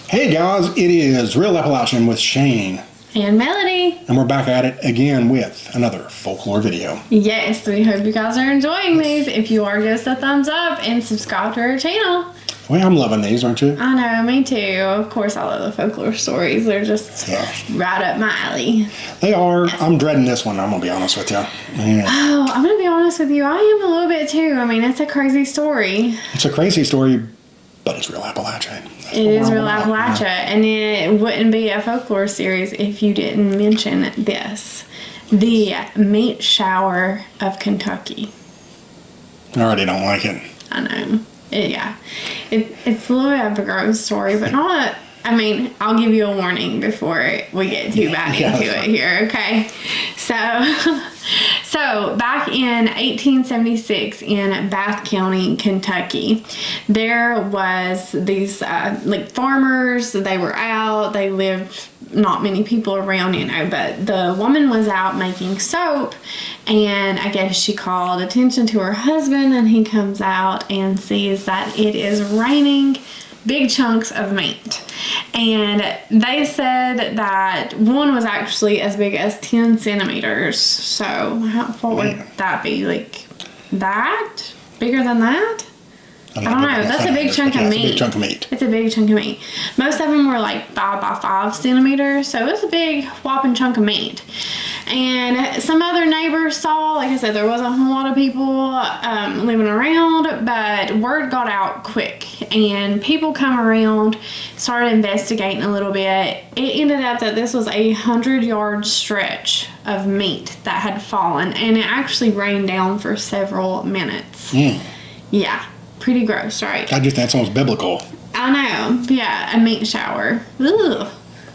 Hey guys, it is Real Appalachian with Shane. And Melody. And we're back at it again with another folklore video. Yes, we hope you guys are enjoying these. If you are, give us a thumbs up and subscribe to our channel. Well, I'm loving these, aren't you? I know, me too. Of course, I love the folklore stories. They're just right up my alley. They are. Yes. I'm dreading this one, I'm going to be honest with you. Yeah. Oh, I'm going to be honest with you. I am a little bit too. I mean, it's a crazy story. It's a crazy story, but it's real Appalachian. It is real Appalachia, and it wouldn't be a folklore series if you didn't mention this. The meat shower of Kentucky. I already don't like it. I know. It's a little bit of a gross story, but not. I mean, I'll give you a warning before we get too bad into it here, okay? So back in 1876 in Bath County, Kentucky, there was these farmers. They were out. They lived not many people around, but the woman was out making soap, and I guess she called attention to her husband, and he comes out and sees that it is raining big chunks of meat. And they said that one was actually as big as 10 centimeters. So what would that be? Like that? Bigger than that? I don't know. That's a big chunk of meat. It's a big chunk of meat. It's a big chunk of meat. Most of them were like 5 by 5 centimeters. So it was a big whopping chunk of meat. And some other neighbors saw, like I said, there wasn't a whole lot of people living around, but word got out quick. And people come around, started investigating a little bit. It ended up that this was a 100-yard stretch of meat that had fallen. And it actually rained down for several minutes. Yeah. Pretty gross, right? I just think that sounds biblical. I know. Yeah, a meat shower. Ugh.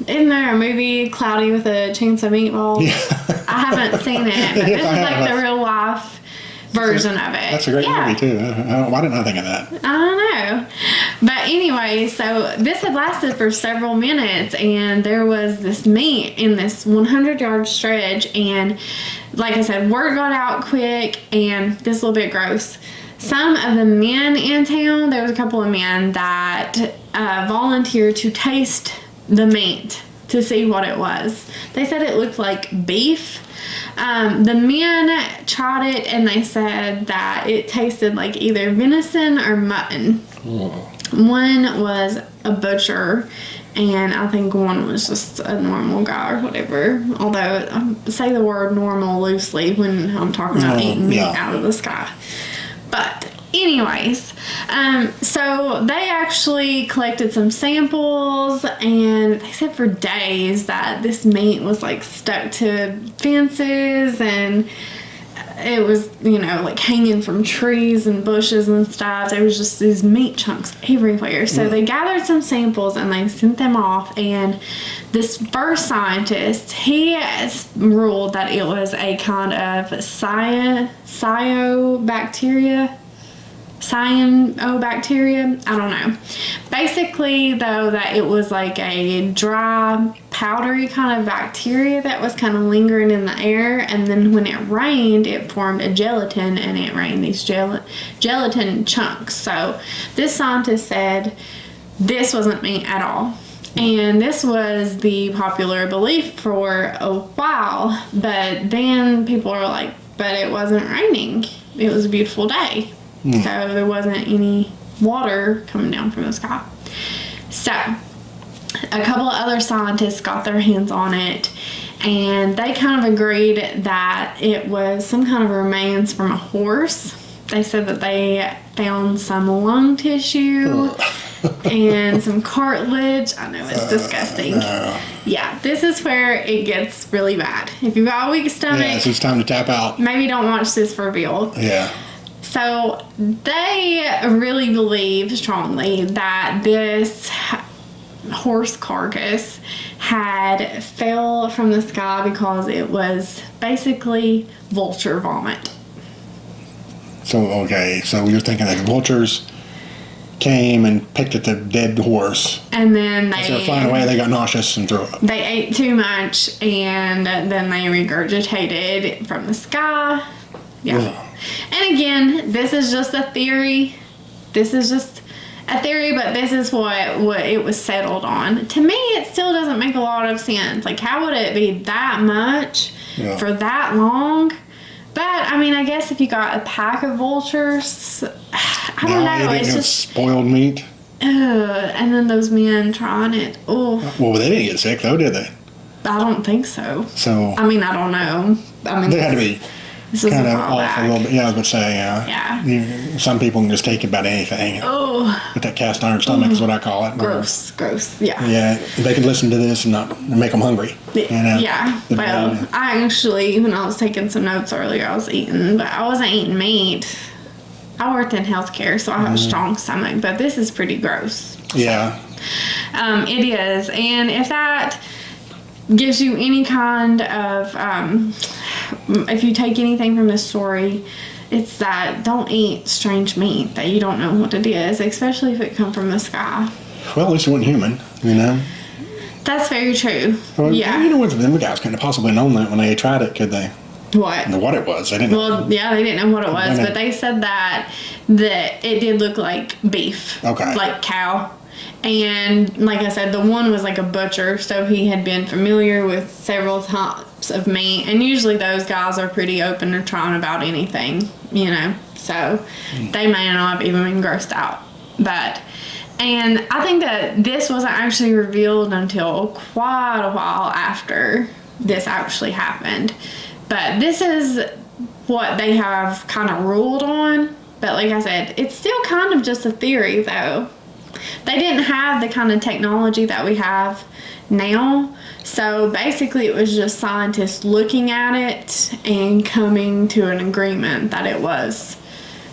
Isn't there a movie, Cloudy with a Chance of Meatballs? Yeah. I haven't seen it, but this is like the real life version of it. That's a great movie, too. Why didn't I think of that? I don't know. But anyway, so this had lasted for several minutes, and there was this meat in this 100-yard stretch, and like I said, word got out quick, and this is a little bit gross. Some of the men in town, there was a couple of men that volunteered to taste the meat to see what it was. They said it looked like beef. The men tried it, and they said that it tasted like either venison or mutton. One was a butcher, and I think one was just a normal guy or whatever. Although I say the word normal loosely when I'm talking about eating meat out of the sky. But anyways, so they actually collected some samples, and they said for days that this meat was like stuck to fences, and it was, like hanging from trees and bushes and stuff. There was just these meat chunks everywhere. So they gathered some samples and they sent them off, and this first scientist, he ruled that it was a kind of cyanobacteria, I don't know. Basically, though, that it was like a dry, powdery kind of bacteria that was kind of lingering in the air, and then when it rained, it formed a gelatin, and it rained these gelatin chunks. So this scientist said this wasn't meat at all. And this was the popular belief for a while, but then people were like, but it wasn't raining. It was a beautiful day. So there wasn't any water coming down from the sky. So a couple of other scientists got their hands on it, and they kind of agreed that it was some kind of remains from a horse. They said that they found some lung tissue and some cartilage. I know, it's disgusting. Yeah, this is where it gets really bad. If you've got a weak stomach, it's time to tap out. Maybe don't watch this for real. Yeah. So they really believe strongly that this horse carcass had fell from the sky because it was basically vulture vomit. So you're thinking that vultures came and picked at the dead horse. And then as they were flying away, they got nauseous and threw up. They ate too much, and then they regurgitated from the sky. Yeah. Ugh. And again, this is just a theory. This is just a theory, but this is what it was settled on. To me, it still doesn't make a lot of sense. Like, how would it be that much for that long? But, I mean, I guess if you got a pack of vultures, I don't know. It's just spoiled meat. And then those men trying it. Oh. Well, they didn't get sick, though, did they? I don't think so. So. I mean, I don't know. I mean, they had to be kind of off a little bit. Yeah, I was going to say, yeah. Some people can just take about anything. Oh. With that cast iron stomach is what I call it. Gross. Yeah. Yeah, they can listen to this and make them hungry. Yeah. Well, I actually, when I was taking some notes earlier, I was eating, but I wasn't eating meat. I worked in healthcare, so I have a strong stomach, but this is pretty gross. Yeah. So, it is. And if that gives you any kind of, if you take anything from this story, it's that don't eat strange meat that you don't know what it is, especially if it comes from the sky. Well, at least it wasn't human, you know? That's very true. Well, yeah. You know what? Them guys couldn't have possibly known that when they tried it, could they? What? What it was. They didn't know. Well, yeah, they didn't know what it was, but they said that it did look like beef. Okay. Like cow. And like I said, the one was like a butcher, so he had been familiar with several types of meat. And usually those guys are pretty open to trying about anything, you know. So they may not have even been grossed out. And I think that this wasn't actually revealed until quite a while after this actually happened. But this is what they have kind of ruled on. But like I said, it's still kind of just a theory, though. They didn't have the kind of technology that we have now. So basically it was just scientists looking at it and coming to an agreement that it was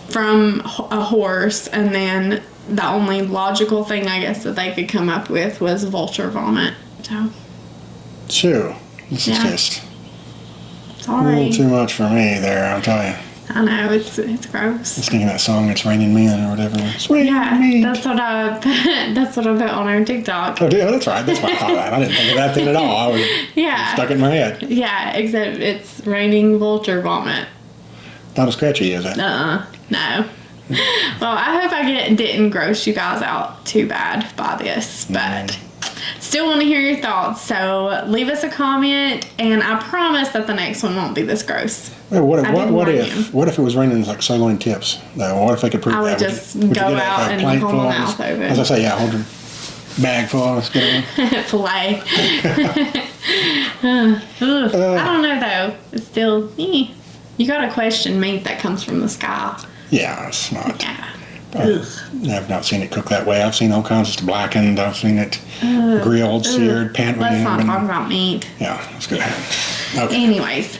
from a horse. And then the only logical thing, I guess, that they could come up with was vulture vomit. So. Sure. This is just... Sorry. A little too much for me there, I'll tell you. I know, it's gross. Just thinking that song, It's Raining Men or whatever. It's raining men. That's what I put on our TikTok. Oh, that's right. That's why I thought that. I didn't think of that thing at all. I was stuck in my head. Yeah, except it's raining vulture vomit. Not as catchy, is it? No. Well, I hope I didn't gross you guys out too bad by this, but still want to hear your thoughts. So leave us a comment, and I promise that the next one won't be this gross. Wait, what if it was raining like sirloin tips? Though, what if they could prove that? I would just go out and hold my mouth open. As I say, yeah, hold your bag full. Let's get it. Filet. I don't know though. It's still, you gotta question meat that comes from the sky. Yeah, it's not. Yeah. I've not seen it cooked that way. I've seen all kinds of blackened. I've seen it grilled, seared, pan. Let's not talk about meat. Yeah, it's good. Okay. Anyways,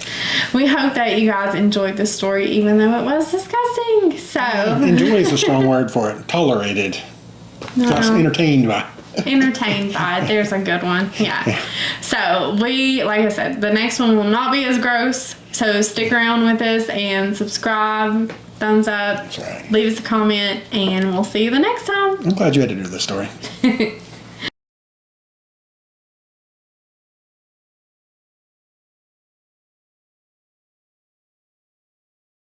we hope that you guys enjoyed this story, even though it was disgusting. So enjoy is a strong word for it. Tolerated. Plus entertained by. Entertained by it. There's a good one. Yeah. So like I said, the next one will not be as gross. So stick around with us and subscribe. Thumbs up. That's right. Leave us a comment, and we'll see you the next time. I'm glad you had to do this story.